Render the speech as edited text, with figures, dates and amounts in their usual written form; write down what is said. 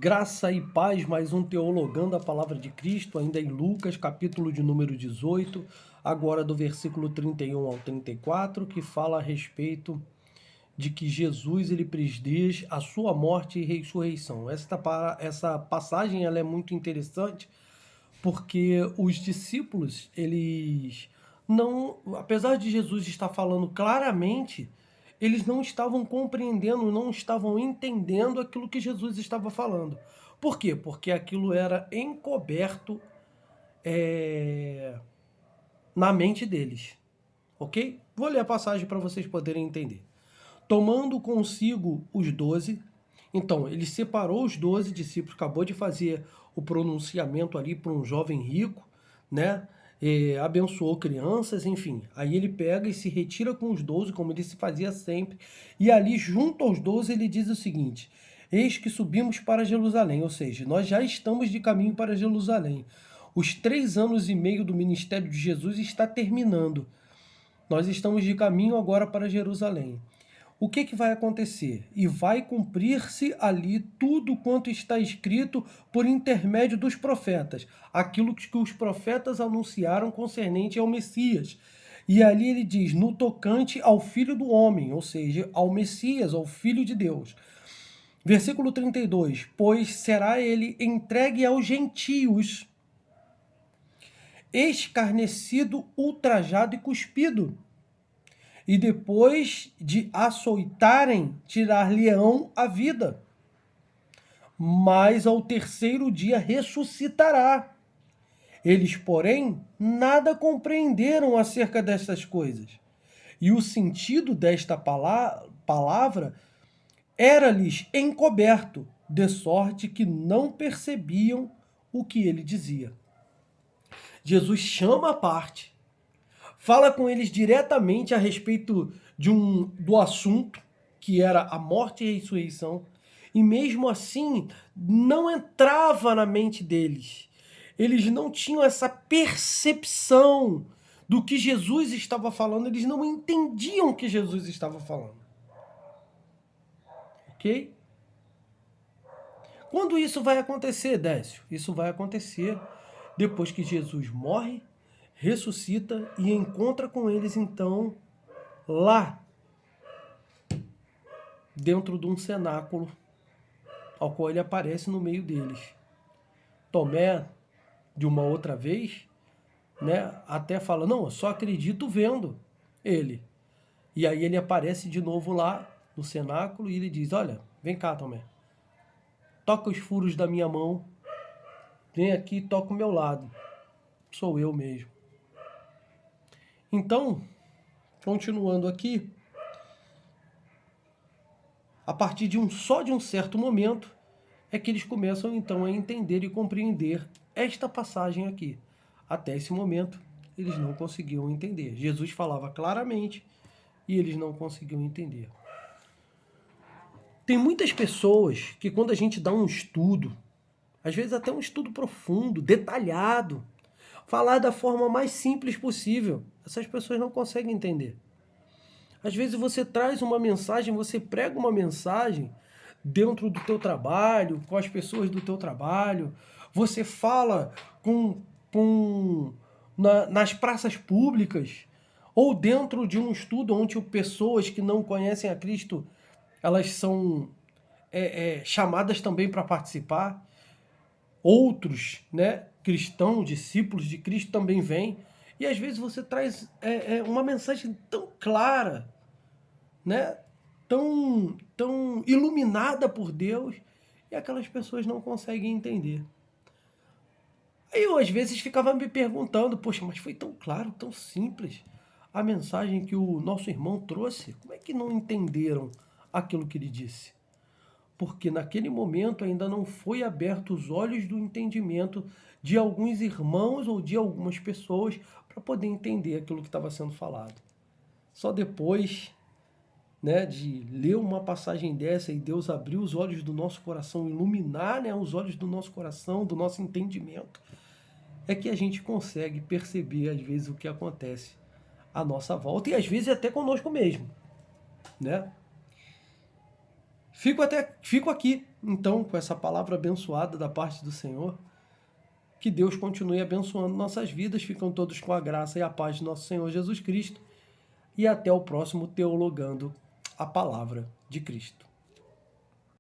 Graça e paz, mais um Teologando a Palavra de Cristo, ainda em Lucas, capítulo de número 18, agora do versículo 31 ao 34, que fala a respeito de que Jesus ele prediz a sua morte e ressurreição. Essa passagem ela é muito interessante porque os discípulos, eles não, apesar de Jesus estar falando claramente, eles não estavam compreendendo, não estavam entendendo aquilo que Jesus estava falando. Por quê? Porque aquilo era encoberto na mente deles, ok? Vou ler a passagem para vocês poderem entender. Tomando consigo os 12, então ele separou os 12 discípulos, acabou de fazer o pronunciamento ali para um jovem rico, né? Abençoou crianças, enfim. Aí ele pega e se retira com os 12, como ele se fazia sempre, e ali junto aos 12 ele diz o seguinte: eis que subimos para Jerusalém, ou seja, nós já estamos de caminho para Jerusalém. Os 3 anos e meio do ministério de Jesus está terminando. Nós estamos de caminho agora para Jerusalém. O que vai acontecer? E vai cumprir-se ali tudo quanto está escrito por intermédio dos profetas, aquilo que os profetas anunciaram concernente ao Messias. E ali ele diz, no tocante ao Filho do Homem, ou seja, ao Messias, ao Filho de Deus. Versículo 32, pois será ele entregue aos gentios, escarnecido, ultrajado e cuspido. E depois de açoitarem, tirar-lhe-ão a vida. Mas ao terceiro dia ressuscitará. Eles, porém, nada compreenderam acerca destas coisas. E o sentido desta palavra era-lhes encoberto, de sorte que não percebiam o que ele dizia. Jesus chama a parte, fala com eles diretamente a respeito do assunto, que era a morte e a ressurreição, e mesmo assim não entrava na mente deles. Eles não tinham essa percepção do que Jesus estava falando, eles não entendiam o que Jesus estava falando. Ok? Quando isso vai acontecer, Décio? Isso vai acontecer depois que Jesus morre, ressuscita e encontra com eles, então, lá, dentro de um cenáculo, ao qual ele aparece no meio deles. Tomé, de uma outra vez, né, até fala, não, eu só acredito vendo ele. E aí ele aparece de novo lá no cenáculo e ele diz, olha, vem cá, Tomé, toca os furos da minha mão, vem aqui e toca o meu lado. Sou eu mesmo. Então, continuando aqui, a partir de um certo momento, é que eles começam então a entender e compreender esta passagem aqui. Até esse momento, eles não conseguiam entender. Jesus falava claramente e eles não conseguiam entender. Tem muitas pessoas que quando a gente dá um estudo, às vezes até um estudo profundo, detalhado, falar da forma mais simples possível, essas pessoas não conseguem entender. Às vezes você traz uma mensagem, você prega uma mensagem dentro do teu trabalho, com as pessoas do teu trabalho, você fala nas praças públicas, ou dentro de um estudo onde pessoas que não conhecem a Cristo, elas são chamadas também para participar. Outros, né, cristãos, discípulos de Cristo também vêm. E às vezes você traz uma mensagem tão clara, né, tão iluminada por Deus, e aquelas pessoas não conseguem entender. Aí eu às vezes ficava me perguntando, poxa, mas foi tão claro, tão simples a mensagem que o nosso irmão trouxe. Como é que não entenderam aquilo que ele disse? Porque naquele momento ainda não foi aberto os olhos do entendimento de alguns irmãos ou de algumas pessoas para poder entender aquilo que estava sendo falado. Só depois, né, de ler uma passagem dessa e Deus abrir os olhos do nosso coração, iluminar, né, os olhos do nosso coração, do nosso entendimento, é que a gente consegue perceber às vezes o que acontece à nossa volta e às vezes até conosco mesmo, né? Fico aqui, então, com essa palavra abençoada da parte do Senhor. Que Deus continue abençoando nossas vidas. Ficam todos com a graça e a paz de nosso Senhor Jesus Cristo. E até o próximo Teologando a Palavra de Cristo.